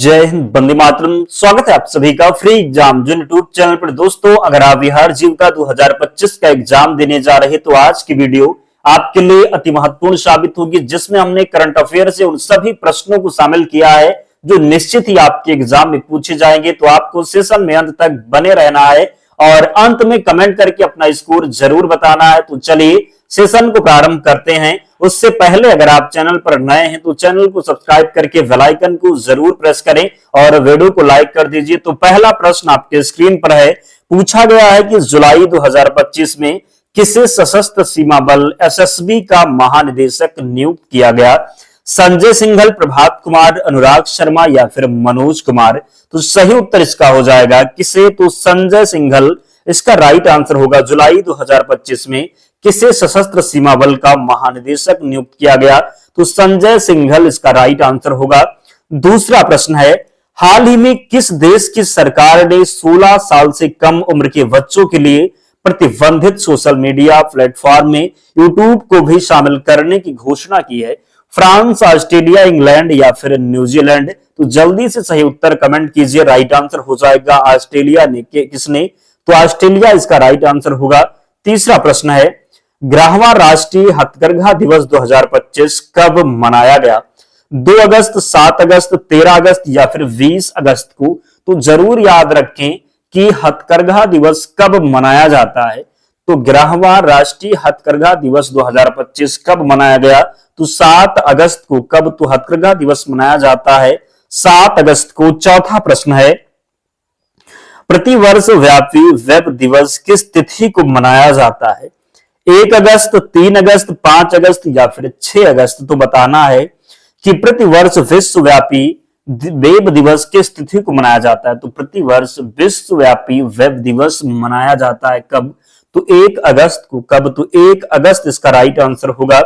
जय हिंद, वंदे मातरम। स्वागत है आप सभी का फ्री एग्जाम जो यूट्यूब चैनल पर। दोस्तों, अगर आप बिहार जीविका 2025 का एग्जाम देने जा रहे तो आज की वीडियो आपके लिए अति महत्वपूर्ण साबित होगी, जिसमें हमने करंट अफेयर से उन सभी प्रश्नों को शामिल किया है जो निश्चित ही आपके एग्जाम में पूछे जाएंगे। तो आपको सेशन में अंत तक बने रहना है और अंत में कमेंट करके अपना स्कोर जरूर बताना है। तो चलिए सेशन को प्रारंभ करते हैं। उससे पहले अगर आप चैनल पर नए हैं तो चैनल को सब्सक्राइब करके बेल आइकन को जरूर प्रेस करें और वीडियो को लाइक कर दीजिए। तो पहला प्रश्न आपके स्क्रीन पर है। पूछा गया है कि जुलाई 2025 में किसे सशस्त्र सीमा बल एसएसबी का महानिदेशक नियुक्त किया गया? संजय सिंघल, प्रभात कुमार, अनुराग शर्मा या फिर मनोज कुमार? तो सही उत्तर इसका हो जाएगा किसे? तो संजय सिंघल इसका राइट आंसर होगा। जुलाई 2025 में किसे सशस्त्र सीमा बल का महानिदेशक नियुक्त किया गया? तो संजय सिंघल इसका राइट आंसर होगा। दूसरा प्रश्न है, हाल ही में किस देश की सरकार ने 16 साल से कम उम्र के बच्चों के लिए प्रतिबंधित सोशल मीडिया प्लेटफॉर्म में यूट्यूब को भी शामिल करने की घोषणा की है? फ्रांस, ऑस्ट्रेलिया, इंग्लैंड या फिर न्यूजीलैंड? तो जल्दी से सही उत्तर कमेंट कीजिए। राइट आंसर हो जाएगा ऑस्ट्रेलिया ने। किसने? तो ऑस्ट्रेलिया इसका राइट आंसर होगा। तीसरा प्रश्न है, 11वां राष्ट्रीय हथकरघा दिवस 2025 कब मनाया गया? 2 अगस्त, 7 अगस्त, 13 अगस्त या फिर 20 अगस्त को? तो जरूर याद रखें कि हथकरघा दिवस कब मनाया जाता है। तो 11वां राष्ट्रीय हथकरघा दिवस 2025 कब मनाया गया? तो 7 अगस्त को। कब? तो हथकरघा दिवस मनाया जाता है 7 अगस्त को। चौथा प्रश्न है, प्रतिवर्ष व्यापी वेब दिवस किस तिथि को मनाया जाता है? 1 अगस्त, 3 अगस्त, 5 अगस्त या फिर 6 अगस्त? तो बताना है कि प्रतिवर्ष विश्वव्यापी वेब दिवस किस तिथि को मनाया जाता है? तो प्रतिवर्ष विश्वव्यापी वेब दिवस मनाया जाता है कब? तो 1 अगस्त को। कब? तो 1 अगस्त इसका राइट आंसर होगा।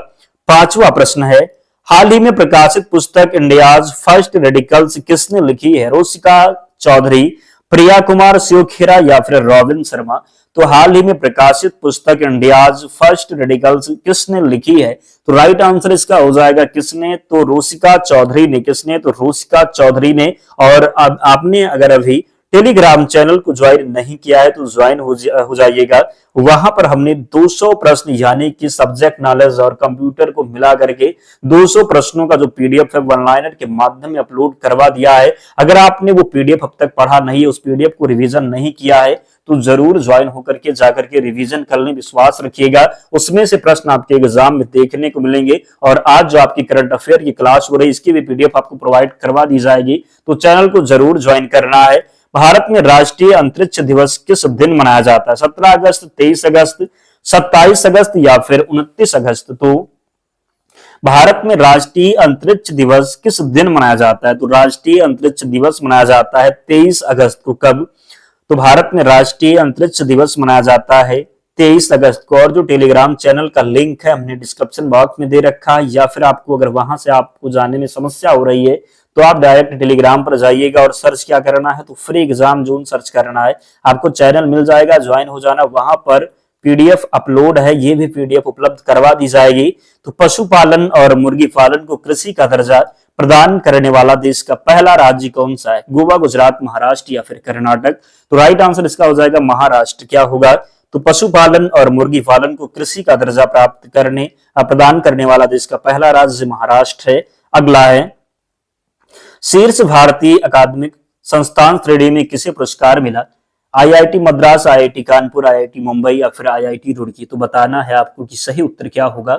पांचवा प्रश्न है, हाल ही में प्रकाशित पुस्तक इंडियाज फर्स्ट रेडिकल्स किसने लिखी है? रोशिका चौधरी, प्रिया कुमार, शिव खेरा या फिर रॉबिन शर्मा? तो हाल ही में प्रकाशित पुस्तक इंडियाज फर्स्ट रेडिकल्स किसने लिखी है? तो राइट आंसर इसका हो जाएगा किसने? तो रोशिका चौधरी ने। किसने? तो रोशिका चौधरी ने। और अब आपने अगर अभी टेलीग्राम चैनल को ज्वाइन नहीं किया है तो ज्वाइन हो जाइएगा। वहां पर हमने 200 प्रश्न यानी कि सब्जेक्ट नॉलेज और कंप्यूटर को मिला करके 200 प्रश्नों का जो पीडीएफ है वन लाइनर के माध्यम में अपलोड करवा दिया है। अगर आपने वो पीडीएफ अब तक पढ़ा नहीं है, उस पीडीएफ को रिवीजन नहीं किया है, तो जरूर ज्वाइन होकर के जाकर के रिवीजन कर लें। विश्वास रखिएगा, उसमें से प्रश्न आपके एग्जाम में देखने को मिलेंगे। और आज जो आपकी करंट अफेयर की क्लास हो रही है, इसकी भी पीडीएफ आपको प्रोवाइड करवा दी जाएगी। तो चैनल को जरूर ज्वाइन करना है। भारत में राष्ट्रीय अंतरिक्ष दिवस किस दिन मनाया जाता है? 17 अगस्त, 23 अगस्त, 27 अगस्त या फिर 29 अगस्त? तो भारत में राष्ट्रीय अंतरिक्ष दिवस किस दिन मनाया जाता है? तो राष्ट्रीय अंतरिक्ष दिवस मनाया जाता है 23 अगस्त को। कब? तो भारत में राष्ट्रीय अंतरिक्ष दिवस मनाया जाता है 23 अगस्त को। और जो टेलीग्राम चैनल का लिंक है हमने डिस्क्रिप्शन बॉक्स में दे रखा है, या फिर आपको अगर वहां से आपको जाने में समस्या हो रही है तो आप डायरेक्ट टेलीग्राम पर जाइएगा और सर्च क्या करना है? तो फ्री एग्जाम जोन सर्च करना है। आपको चैनल मिल जाएगा, ज्वाइन हो जाना। वहां पर पीडीएफ अपलोड है, ये भी पीडीएफ उपलब्ध करवा दी जाएगी। तो पशुपालन और मुर्गी पालन को कृषि का दर्जा प्रदान करने वाला देश का पहला राज्य कौन सा है? गोवा, गुजरात, महाराष्ट्र या फिर कर्नाटक? तो राइट आंसर इसका हो जाएगा महाराष्ट्र। क्या होगा? तो पशुपालन और मुर्गी पालन को कृषि का दर्जा प्रदान करने वाला देश का पहला राज्य महाराष्ट्र है। अगला है, शीर्ष भारतीय अकादमिक संस्थान श्रेणी में किसे पुरस्कार मिला? IIT Madras, IIT Kanpur, IIT Mumbai या फिर आईआईटी रुड़की? तो बताना है आपको कि सही उत्तर क्या होगा।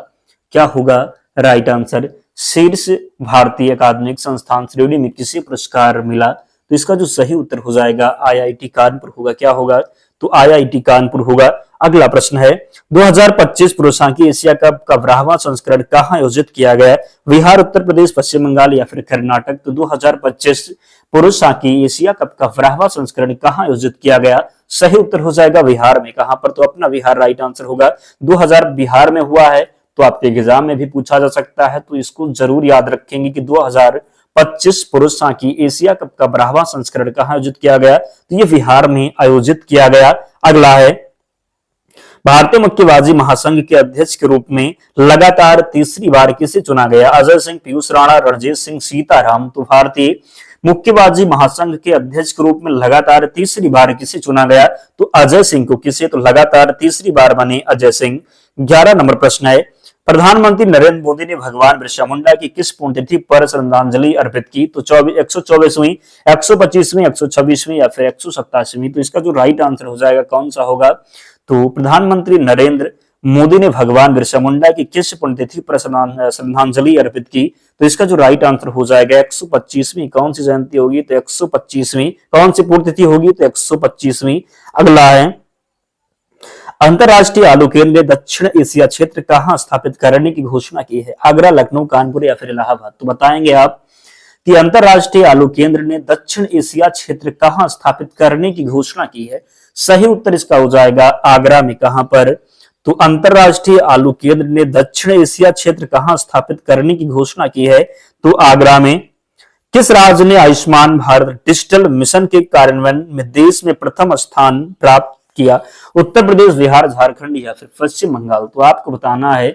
क्या होगा राइट आंसर? शीर्ष भारतीय अकादमिक संस्थान श्रेणी में किसे पुरस्कार मिला? तो इसका जो सही उत्तर हो जाएगा आईआईटी कानपुर होगा। क्या होगा? तो आईआईटी कानपुर होगा। अगला प्रश्न है, 2025 पुरुष हॉकी एशिया कप का 12वां संस्करण कहां आयोजित किया गया? बिहार, उत्तर प्रदेश, पश्चिम बंगाल या फिर कर्नाटक? तो 2025 पुरुष हॉकी एशिया कप का 12वां संस्करण कहां आयोजित किया गया? सही उत्तर हो जाएगा बिहार में। कहां पर? तो अपना बिहार राइट आंसर होगा। 2000 बिहार में हुआ है। तो आपके एग्जाम में भी पूछा जा सकता है, तो इसको जरूर याद रखेंगे कि 2025 पुरुष हॉकी एशिया कप का 12वां संस्करण कहां आयोजित किया गया? तो ये बिहार में आयोजित किया गया। अगला है, भारतीय मुक्केबाजी महासंघ के अध्यक्ष के रूप में लगातार तीसरी बार किसे चुना गया? अजय सिंह, पीयूष राणा, रणजीत सिंह, सीताराम? तो भारतीय मुक्केबाजी महासंघ के अध्यक्ष के रूप में लगातार तीसरी बार किसे चुना गया? तो अजय सिंह को। किसे? तो लगातार तीसरी बार बने अजय सिंह। 11 नंबर प्रश्न है, प्रधानमंत्री नरेंद्र मोदी ने भगवान बिरसा मुंडा की किस पुण्यतिथि पर श्रद्धांजलि अर्पित की? तो 124वीं, 125वीं, 126वीं या फिर 187वीं। तो इसका जो राइट आंसर हो जाएगा कौन सा होगा? तो प्रधानमंत्री नरेंद्र मोदी ने भगवान बिरसा मुंडा की किस पुण्यतिथि पर श्रद्धांजलि अर्पित की? तो इसका जो राइट आंसर हो जाएगा 125वीं। कौन सी जयंती होगी? तो 125वीं। कौन सी पुण्यतिथि होगी? तो 125वीं। अगला है, अंतरराष्ट्रीय आलू केंद्र ने दक्षिण एशिया क्षेत्र कहां स्थापित करने की घोषणा की है? आगरा, लखनऊ, कानपुर या फिर इलाहाबाद। तो बताएंगे आप कि अंतरराष्ट्रीय आलू केंद्र ने दक्षिण एशिया क्षेत्र कहां स्थापित करने की घोषणा की है? सही उत्तर इसका हो जाएगा आगरा में। कहां पर? तो अंतरराष्ट्रीय आलू केंद्र ने दक्षिण एशिया क्षेत्र कहां स्थापित करने की घोषणा की है? तो आगरा में। किस राज्य ने आयुष्मान भारत डिजिटल मिशन के कार्यान्वयन में देश में प्रथम स्थान प्राप्त किया? उत्तर प्रदेश, बिहार, झारखंड या फिर पश्चिम बंगाल। तो आपको बताना है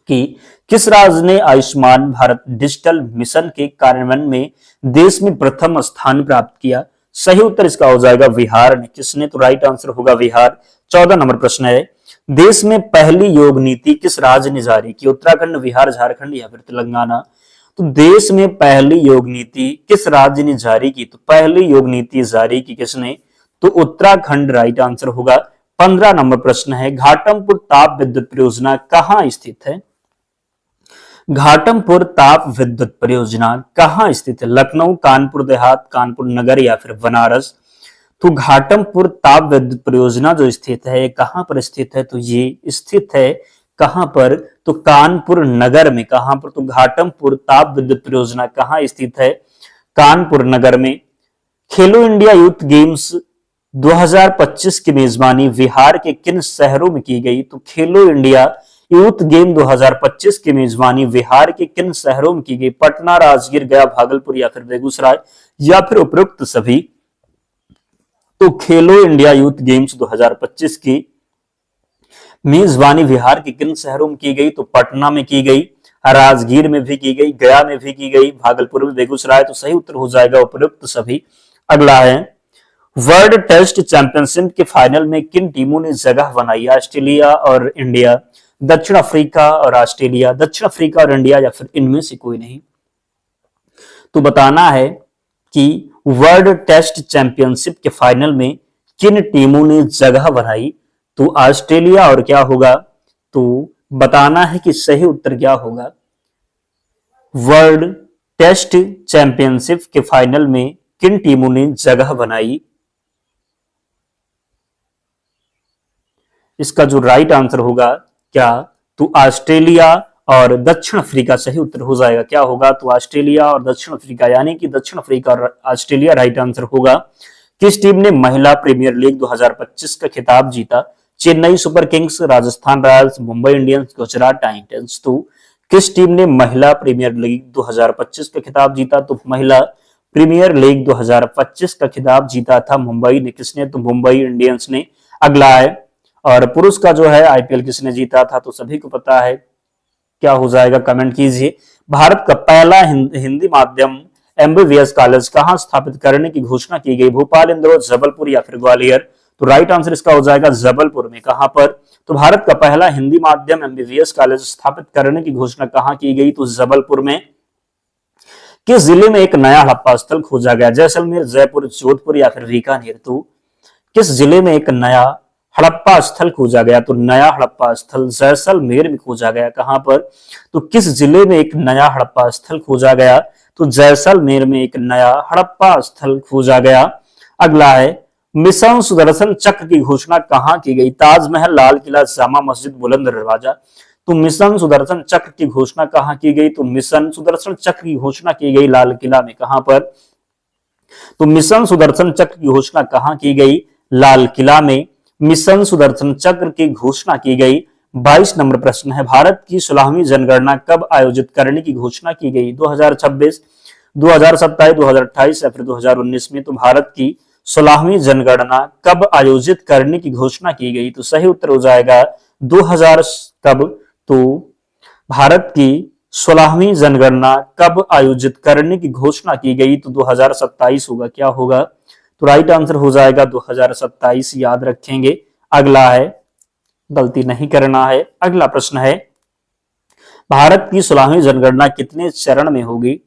कि किस राज्य ने आयुष्मान भारत डिजिटल मिशन के कार्यान्वयन में देश में प्रथम स्थान प्राप्त किया? सही उत्तर इसका हो जाएगा बिहार ने। किसने? तो राइट आंसर होगा बिहार। 14 नंबर प्रश्न है, देश में पहली योग नीति किस राज्य ने जारी की? उत्तराखंड, बिहार, झारखंड या फिर तेलंगाना। तो देश में पहली योग नीति किस राज्य ने जारी की? तो पहली योग नीति जारी की किसने? तो उत्तराखंड राइट आंसर होगा। 15 नंबर प्रश्न है, घाटमपुर ताप विद्युत परियोजना कहां स्थित है? घाटमपुर ताप विद्युत परियोजना कहां स्थित है? लखनऊ, कानपुर देहात, कानपुर नगर या फिर बनारस। तो घाटमपुर ताप विद्युत परियोजना जो स्थित है कहां पर स्थित है? तो ये स्थित है कहां पर? तो कानपुर नगर में। कहां पर? तो घाटमपुर ताप विद्युत परियोजना कहां स्थित है? कानपुर नगर में। खेलो इंडिया यूथ गेम्स 2025 की मेजबानी बिहार के किन शहरों में की गई? तो खेलो इंडिया यूथ गेम 2025 की मेजबानी बिहार के किन शहरों में की गई? पटना, राजगीर, गया, भागलपुर या फिर बेगूसराय या फिर उपरोक्त सभी। तो खेलो इंडिया यूथ गेम्स 2025 की मेजबानी बिहार के किन शहरों में की गई? तो पटना में की गई, राजगीर में भी की गई, गया में भी की गई, भागलपुर में, बेगूसराय। तो सही उत्तर हो जाएगा उपरोक्त सभी। अगला है, वर्ल्ड टेस्ट चैंपियनशिप के फाइनल में किन टीमों ने जगह बनाई? ऑस्ट्रेलिया और इंडिया, दक्षिण अफ्रीका और ऑस्ट्रेलिया, दक्षिण अफ्रीका और इंडिया या फिर इनमें से कोई नहीं। तो बताना है कि वर्ल्ड टेस्ट चैंपियनशिप के फाइनल में किन टीमों ने जगह बनाई? तो ऑस्ट्रेलिया और क्या होगा? तो बताना है कि सही उत्तर क्या होगा। वर्ल्ड टेस्ट चैंपियनशिप के फाइनल में किन टीमों ने जगह बनाई? इसका जो राइट आंसर होगा क्या? तो ऑस्ट्रेलिया और दक्षिण अफ्रीका सही उत्तर हो जाएगा। क्या होगा? तो ऑस्ट्रेलिया और दक्षिण अफ्रीका, यानी कि दक्षिण अफ्रीका और ऑस्ट्रेलिया राइट आंसर होगा। किस टीम ने महिला प्रीमियर लीग 2025 का खिताब जीता? Chennai super Kings, Rajasthan Royals, Mumbai Indians, Gujarat Titans. तो किस टीम ने महिला प्रीमियर लीग 2025 का खिताब जीता? तो महिला प्रीमियर लीग 2025 का खिताब जीता था मुंबई ने। किसने? तो मुंबई इंडियंस ने। अगला है, और पुरुष का जो है आईपीएल किसने जीता था? तो सभी को पता है। क्या हो जाएगा? कमेंट कीजिए। भारत का पहला हिंदी माध्यम एमबीबीएस कॉलेज कहां स्थापित करने की घोषणा की गई? भोपाल, इंदौर, जबलपुर या फिर ग्वालियर। तो राइट आंसर इसका हो जाएगा जबलपुर में। कहां पर? तो भारत का पहला हिंदी माध्यम एमबीबीएस कॉलेज स्थापित करने की घोषणा कहां की गई? तो जबलपुर में। किस जिले में एक नया हड़प्पा स्थल खोजा गया? जैसलमेर, जयपुर, जोधपुर या फिर बीकानेर। तो किस जिले में एक नया हड़प्पा स्थल खोजा गया? तो नया हड़प्पा स्थल जैसलमेर में खोजा गया। कहां पर? तो किस जिले में एक नया हड़प्पा स्थल खोजा गया? तो जैसलमेर में एक नया हड़प्पा स्थल खोजा गया। अगला है, मिशन सुदर्शन चक्र की घोषणा कहां की गई? ताजमहल, लाल किला, जामा मस्जिद, बुलंद दरवाजा। तो मिशन सुदर्शन चक्र की घोषणा कहां की गई? तो मिशन सुदर्शन चक्र की घोषणा की गई लाल किला में। कहां पर? तो मिशन सुदर्शन चक्र की घोषणा कहां की गई? लाल किला में मिशन सुदर्शन चक्र की घोषणा की गई। 22 नंबर प्रश्न है, भारत की 16वीं जनगणना कब आयोजित करने की घोषणा की गई? 2026, 2027, 2028 या फिर 2019 में। तो भारत की 16वीं जनगणना कब आयोजित करने की घोषणा की गई? तो सही उत्तर हो जाएगा 2000 कब? तो भारत की 16वीं जनगणना कब आयोजित करने की घोषणा की गई? तो 2027 होगा। क्या होगा? तो राइट आंसर हो जाएगा 2027, याद रखेंगे। अगला है, गलती नहीं करना है। अगला प्रश्न है, भारत की 16वीं जनगणना कितने चरण में होगी?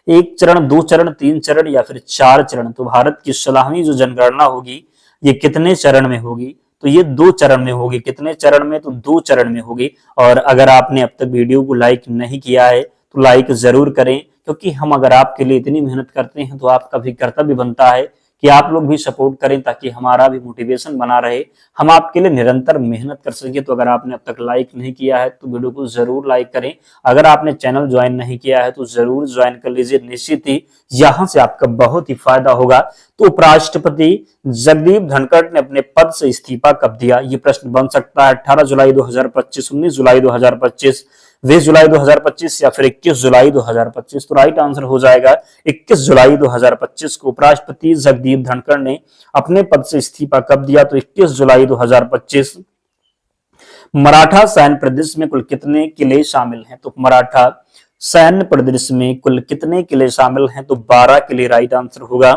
एक चरण, दो चरण, तीन चरण या फिर चार चरण? तो भारत की 16वीं जो जनगणना होगी ये कितने चरण में होगी? तो ये 2 चरण में होगी। कितने चरण में? तो 2 चरण में होगी। और अगर आपने अब तक वीडियो को लाइक नहीं किया है तो लाइक जरूर करें, क्योंकि हम अगर आपके लिए इतनी मेहनत करते हैं तो आपका भी कर्तव्य बनता है कि आप लोग भी सपोर्ट करें, ताकि हमारा भी मोटिवेशन बना रहे, हम आपके लिए निरंतर मेहनत कर सके। तो अगर आपने अब तक लाइक नहीं किया है तो वीडियो को जरूर लाइक करें। अगर आपने चैनल ज्वाइन नहीं किया है तो जरूर ज्वाइन कर लीजिए, निश्चित ही यहां से आपका बहुत ही फायदा होगा। तो उपराष्ट्रपति जगदीप धनखड़ ने अपने पद से इस्तीफा कब दिया? ये प्रश्न बन सकता है 18 जुलाई 2025, 19 जुलाई 2025, 20 जुलाई 2025 या फिर 21 जुलाई 2025। तो राइट आंसर हो जाएगा 21 जुलाई 2025 को उपराष्ट्रपति जगदीप धनखड़ ने अपने पद से इस्तीफा कब दिया? तो 21 जुलाई 2025। मराठा सैन्य प्रदेश में कुल कितने किले शामिल हैं? तो मराठा सैन्य प्रदेश में कुल कितने किले शामिल हैं? तो 12 किले राइट आंसर होगा।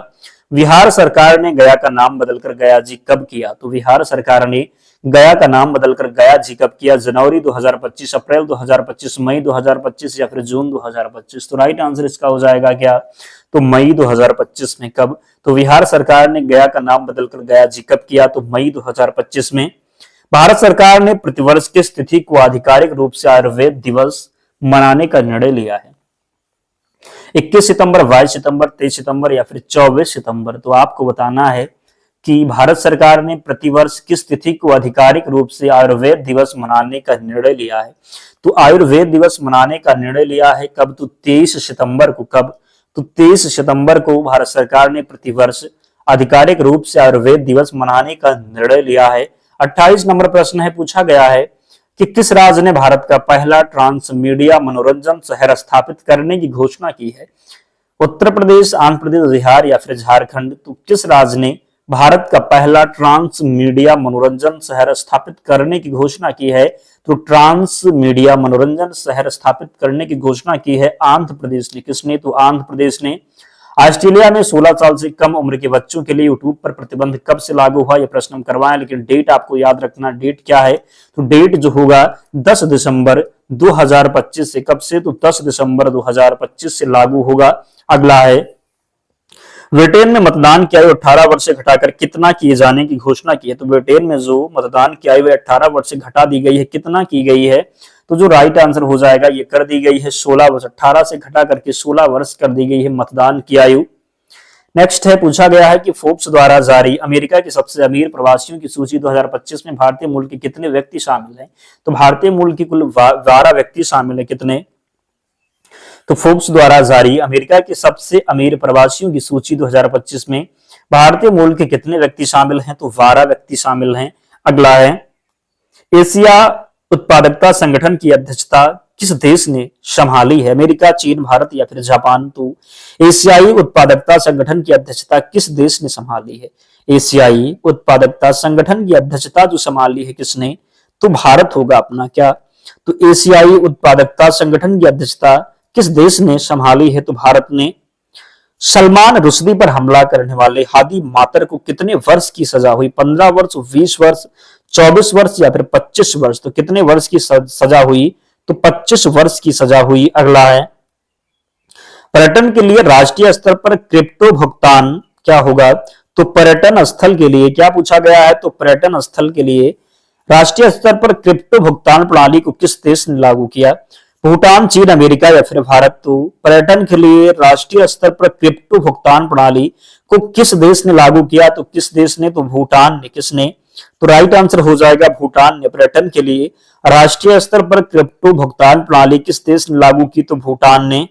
बिहार सरकार ने गया का नाम बदलकर गया जी कब किया? तो बिहार सरकार ने गया का नाम बदलकर गया जी कब किया? जनवरी 2025, अप्रैल 2025, मई 2025 या फिर जून 2025? तो राइट आंसर इसका हो जाएगा क्या? तो मई 2025 में। कब? तो बिहार सरकार ने गया का नाम बदलकर गया जी कब किया? तो मई 2025 में। भारत सरकार ने प्रतिवर्ष किस तिथि को आधिकारिक रूप से आयुर्वेद दिवस मनाने का निर्णय लिया है? 21 सितंबर, 22 सितंबर, 23 सितंबर या फिर 24 सितंबर? तो आपको बताना है कि भारत सरकार ने प्रतिवर्ष किस तिथि को आधिकारिक रूप से आयुर्वेद दिवस मनाने का निर्णय लिया है? तो आयुर्वेद दिवस मनाने का निर्णय लिया है कब? तो 23 सितंबर को। कब? तो 23 सितंबर को भारत सरकार ने प्रतिवर्ष आधिकारिक रूप से आयुर्वेद दिवस मनाने का निर्णय लिया है। 28 नंबर प्रश्न है, पूछा गया है कि किस राज्य ने भारत का पहला ट्रांस मीडिया मनोरंजन शहर स्थापित करने की घोषणा की है? उत्तर प्रदेश, आंध्र प्रदेश, बिहार या फिर झारखंड? तो किस राज्य ने भारत का पहला ट्रांस मीडिया मनोरंजन शहर स्थापित करने की घोषणा की है? तो ट्रांस मीडिया मनोरंजन शहर स्थापित करने की घोषणा की है आंध्र प्रदेश ने। किसने? तो आंध्र प्रदेश ने। ऑस्ट्रेलिया में 16 साल से कम उम्र के बच्चों के लिए यूट्यूब पर प्रतिबंध कब से लागू हुआ? यह प्रश्न हम करवाएं, लेकिन डेट आपको याद रखना। डेट क्या है? तो डेट जो होगा 10 दिसंबर 2025 से। कब से? तो 10 दिसंबर 2025 से लागू होगा। अगला है, ब्रिटेन में मतदान की आयु 18 वर्ष से घटाकर कितना किए जाने की घोषणा की है? तो ब्रिटेन में जो मतदान की आयु 18 वर्ष से घटा दी गई है, कितना की गई है? तो जो राइट आंसर हो जाएगा ये कर दी गई है 16 वर्ष। 18 से घटा करके 16 वर्ष कर दी गई है मतदान की आयु। नेक्स्ट है, पूछा गया है कि फोर्ब्स द्वारा जारी अमेरिका के सबसे अमीर प्रवासियों की सूची 2025 में भारतीय मूल के कितने व्यक्ति शामिल हैं? तो भारतीय मूल की कुल 12 व्यक्ति शामिल है। कितने? तो फोर्ब्स द्वारा जारी अमेरिका के सबसे अमीर प्रवासियों की सूची 2025 में भारतीय मूल के कितने व्यक्ति शामिल हैं? तो 12 व्यक्ति शामिल हैं। अगला है, एशिया उत्पादकता संगठन की अध्यक्षता किस देश ने संभाली है? अमेरिका, चीन, भारत या फिर जापान? तो एशियाई उत्पादकता संगठन की अध्यक्षता किस देश ने संभाली है? एशियाई उत्पादकता संगठन की अध्यक्षता जो संभाली है किसने? तो भारत होगा अपना। क्या? तो एशियाई उत्पादकता संगठन की अध्यक्षता किस देश ने संभाली है? तो भारत ने। सलमान रुश्दी पर हमला करने वाले हादी मातर को कितने वर्ष की सजा हुई? 15 वर्ष, 20 वर्ष, 24 वर्ष या फिर 25 वर्ष? तो कितने वर्ष की सजा हुई? तो 25 वर्ष की सजा हुई। अगला है, पर्यटन के लिए राष्ट्रीय स्तर पर क्रिप्टो भुगतान क्या होगा? तो पर्यटन स्थल के लिए क्या पूछा गया है? तो पर्यटन स्थल के लिए राष्ट्रीय स्तर पर क्रिप्टो भुगतान प्रणाली को किस देश ने लागू किया? भूटान, चीन, अमेरिका या फिर भारत? तो पर्यटन के लिए राष्ट्रीय स्तर पर क्रिप्टो भुगतान प्रणाली को किस देश ने लागू किया? तो किस देश ने? तो भूटान ने। किसने? तो राइट आंसर हो जाएगा भूटान ने। पर्यटन के लिए राष्ट्रीय स्तर पर क्रिप्टो भुगतान प्रणाली किस देश ने लागू की? तो भूटान ने।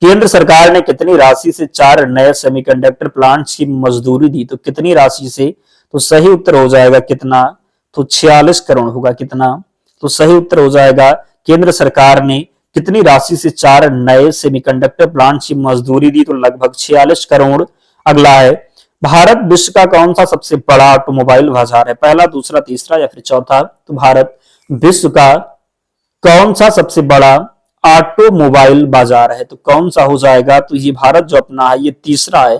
केंद्र सरकार ने कितनी राशि से 4 नए सेमीकंडक्टर प्लांट्स की मजदूरी दी? तो कितनी राशि से? तो सही उत्तर हो जाएगा कितना? तो 46 करोड़ होगा। कितना? तो सही उत्तर हो जाएगा केंद्र सरकार ने कितनी राशि से 4 नए सेमीकंडक्टर प्लांट्स की मजदूरी दी? तो लगभग 46 करोड़। अगला है, भारत विश्व का कौन सा सबसे बड़ा ऑटोमोबाइल बाजार है? पहला, दूसरा, तीसरा या फिर चौथा? तो भारत विश्व का कौन सा सबसे बड़ा ऑटोमोबाइल बाजार है? तो कौन सा हो जाएगा? तो ये भारत जो अपना है ये तीसरा है।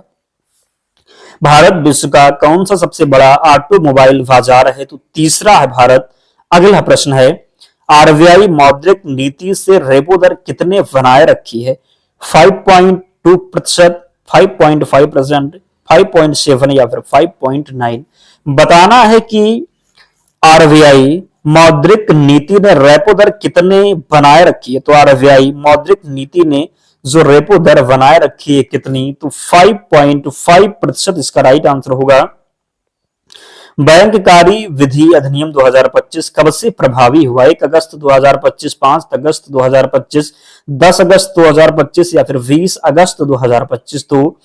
भारत विश्व का कौन सा सबसे बड़ा ऑटोमोबाइल बाजार है? तो तीसरा है भारत। अगला प्रश्न है, आरबीआई मौद्रिक नीति से रेपो दर कितने बनाए रखी है? 5.2%, 5.5%, 5.7 या फिर 5.9? बताना है कि आरबीआई मौद्रिक नीति ने रेपो दर कितने बनाए रखी है। तो आरबीआई मौद्रिक नीति ने जो रेपो दर बनाए रखी है कितनी? तो 5.5% इसका राइट आंसर होगा। बैंककारी विधि अधिनियम 2025 कब से प्रभावी हुआ? 1 अगस्त 2025, 5 अगस्त 2025, 10 अगस्त 2025 या फिर 20 अगस्त 2025? तो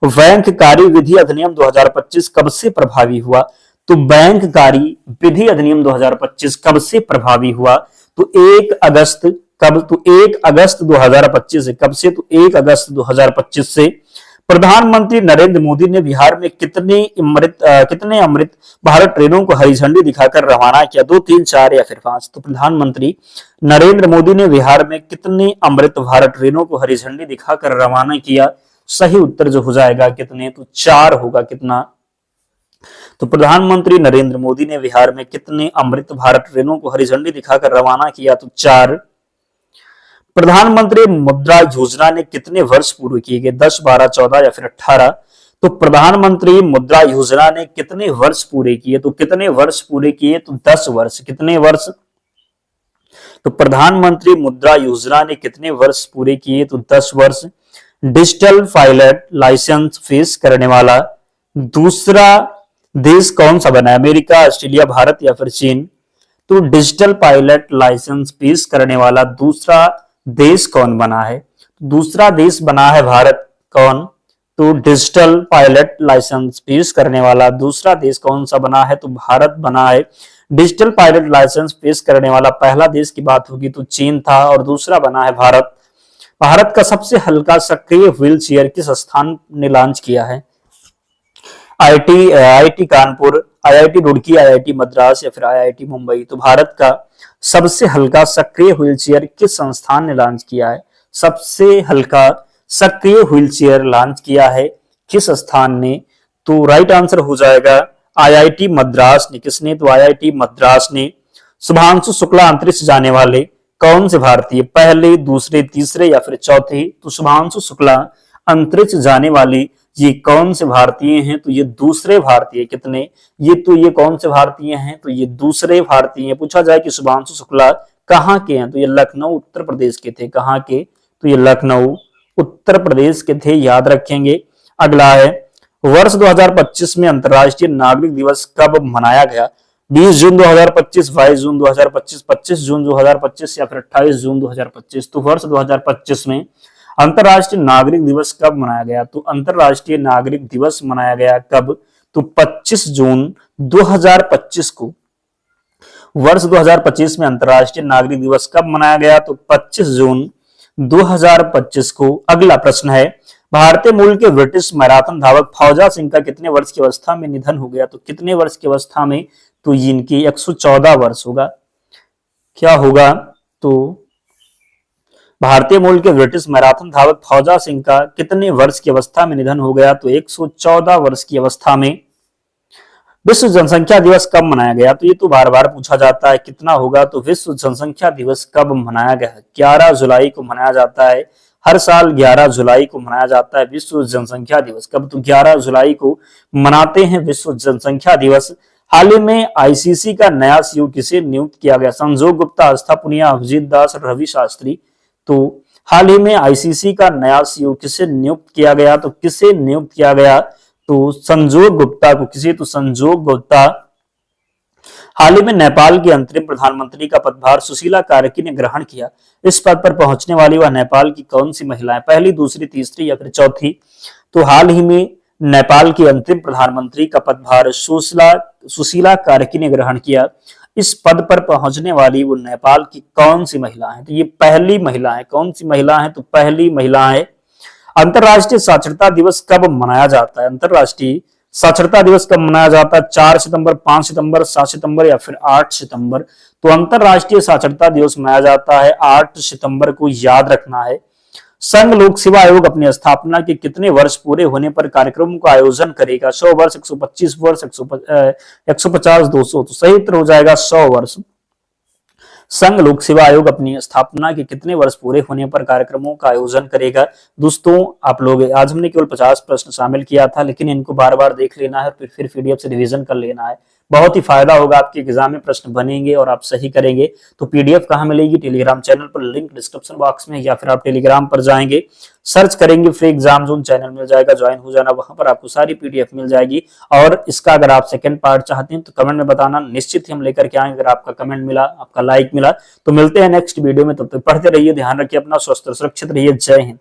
बैंककारी विधि अधिनियम 2025 कब से प्रभावी हुआ? तो बैंककारी विधि अधिनियम 2025 कब से प्रभावी हुआ? तो 1 अगस्त कब? तो 1 अगस्त 2025 से। कब से? तो 1 अगस्त 2025 से। प्रधानमंत्री नरेंद्र मोदी ने बिहार में कितने अमृत भारत ट्रेनों को हरी झंडी दिखाकर रवाना किया? 2, 3, 4 या फिर 5? तो प्रधानमंत्री नरेंद्र मोदी ने बिहार में कितने अमृत भारत ट्रेनों को हरी झंडी दिखाकर रवाना किया? सही उत्तर जो हो जाएगा कितने? तो 4 होगा। कितना? तो प्रधानमंत्री नरेंद्र मोदी ने बिहार में कितने अमृत भारत ट्रेनों को हरी झंडी दिखाकर रवाना किया? तो 4। प्रधानमंत्री मुद्रा योजना ने कितने वर्ष पूरे किए गए? 10, 12, 14 या फिर 18? तो प्रधानमंत्री मुद्रा योजना ने कितने वर्ष पूरे किए? तो कितने वर्ष पूरे किए? तो 10 वर्ष। कितने वर्ष? तो प्रधानमंत्री मुद्रा योजना ने कितने वर्ष पूरे किए? तो 10 वर्ष। डिजिटल पायलट लाइसेंस पेश करने वाला दूसरा देश कौन सा बना है? अमेरिका, ऑस्ट्रेलिया, भारत या फिर चीन? तो डिजिटल पायलट लाइसेंस पेश करने वाला दूसरा देश कौन बना है? दूसरा देश बना है भारत। कौन? तो डिजिटल पायलट लाइसेंस पेश करने वाला दूसरा देश कौन सा बना है? तो भारत बना है। डिजिटल पायलट लाइसेंस पेश करने वाला पहला देश की बात होगी तो चीन था और दूसरा बना है भारत। भारत का सबसे हल्का सक्रिय व्हील चेयर किस संस्थान ने लॉन्च किया है? IIT Kanpur, IIT Roorkee, IIT Madras या फिर आईआईटी मुंबई? तो भारत का सबसे हल्का सक्रिय व्हील चेयर किस संस्थान ने लॉन्च किया है? सबसे हल्का सक्रिय व्हील चेयर लॉन्च किया है किस स्थान ने? तो राइट आंसर हो जाएगा आईआईटी मद्रास ने। किसने? तो आईआईटी मद्रास ने। शुभांशु शुक्ला अंतरिक्ष जाने वाले कौन से भारतीय पहले, दूसरे, तीसरे या फिर चौथे? तो शुभांशु शुक्ला अंतरिक्ष जाने वाली ये कौन से भारतीय हैं? तो ये दूसरे भारतीय। कितने? ये कौन से भारतीय हैं? तो ये दूसरे भारतीय। पूछा जाए कि शुभांशु शुक्ला कहाँ के हैं? तो ये लखनऊ उत्तर प्रदेश के थे। कहाँ के? तो ये लखनऊ उत्तर प्रदेश के थे, याद रखेंगे। अगला है, वर्ष 2025 में अंतर्राष्ट्रीय नागरिक दिवस कब मनाया गया? 20 जून 2025, 22 जून 2025, 25 जून 2025 या फिर 28 जून 2025? तो वर्ष 2025 में अंतर्राष्ट्रीय नागरिक दिवस कब मनाया गया? तो अंतर्राष्ट्रीय नागरिक दिवस मनाया गया कब? तो 25 जून 2025 को। वर्ष 2025 में अंतर्राष्ट्रीय नागरिक दिवस कब मनाया गया? तो 25 जून 2025 को। अगला प्रश्न है, भारतीय मूल के ब्रिटिश मैराथन धावक फौजा सिंह का कितने वर्ष की अवस्था में निधन हो गया? तो कितने वर्ष की अवस्था में? तो इनकी 114 वर्ष होगा। क्या होगा? तो भारतीय मूल के ब्रिटिश मैराथन धावक फौजा सिंह का कितने वर्ष की अवस्था में निधन हो गया? तो 114 वर्ष की अवस्था में। विश्व जनसंख्या दिवस कब मनाया गया? तो ये तो बार बार पूछा जाता है, कितना होगा? तो विश्व जनसंख्या दिवस कब मनाया गया? 11 जुलाई को मनाया जाता है। हर साल 11 जुलाई को मनाया जाता है विश्व जनसंख्या दिवस। कब? तो 11 जुलाई को मनाते हैं विश्व जनसंख्या दिवस। हाल ही में आईसीसी का नया सीईओ किसे नियुक्त किया गया? संजोग गुप्ता, आस्था पुनिया, अभिजीत दास, रवि शास्त्री? तो हाल ही में आईसीसी का नया सीईओ किसे नियुक्त किया गया? तो किसे नियुक्त किया गया? तो संजोग गुप्ता को। किसे? तो संजोग गुप्ता। हाल ही में नेपाल की अंतरिम प्रधानमंत्री का पदभार सुशीला कार्की ने ग्रहण किया। इस पद पर पहुंचने वाली वह नेपाल की कौन सी महिला है? पहली, दूसरी, तीसरी या फिर चौथी? तो हाल ही में नेपाल की अंतरिम प्रधानमंत्री का पदभार सुशीला कार्की ने ग्रहण किया। इस पद पर पहुंचने वाली वो नेपाल की कौन सी महिला है? तो ये पहली महिला है। कौन सी महिला है? तो पहली महिला है। अंतरराष्ट्रीय साक्षरता दिवस कब मनाया जाता है? अंतरराष्ट्रीय साक्षरता दिवस कब मनाया जाता है? 4 सितंबर, 5 सितंबर, 7 सितंबर या फिर 8 सितंबर? तो अंतरराष्ट्रीय साक्षरता दिवस मनाया जाता है 8 सितंबर को, याद रखना है। संघ लोक सेवा आयोग अपनी स्थापना के कितने वर्ष पूरे होने पर कार्यक्रमों का आयोजन करेगा? 100 वर्ष, 125 वर्ष, 150, 200? तो सही उत्तर हो जाएगा 100 वर्ष। संघ लोक सेवा आयोग अपनी स्थापना के कितने वर्ष पूरे होने पर कार्यक्रमों का आयोजन करेगा? दोस्तों आप लोग, आज हमने केवल 50 प्रश्न शामिल किया था, लेकिन इनको बार बार देख लेना है और फिर पीडीएफ से रिवीजन कर लेना है। बहुत ही फायदा होगा, आपके एग्जाम में प्रश्न बनेंगे और आप सही करेंगे। तो पीडीएफ कहाँ मिलेगी? टेलीग्राम चैनल पर, लिंक डिस्क्रिप्शन बॉक्स में, या फिर आप टेलीग्राम पर जाएंगे, सर्च करेंगे फ्री एग्जाम जोन, चैनल मिल जाएगा, ज्वाइन हो जाना, वहां पर आपको सारी पीडीएफ मिल जाएगी। और इसका अगर आप सेकंड पार्ट चाहते हैं तो कमेंट में बताना, निश्चित ही हम लेकर के आएंगे। अगर आपका कमेंट मिला, आपका लाइक मिला, तो मिलते हैं नेक्स्ट वीडियो में। तब तक पढ़ते रहिए, ध्यान रखिए अपना, स्वस्थ और सुरक्षित रहिए। जय हिंद।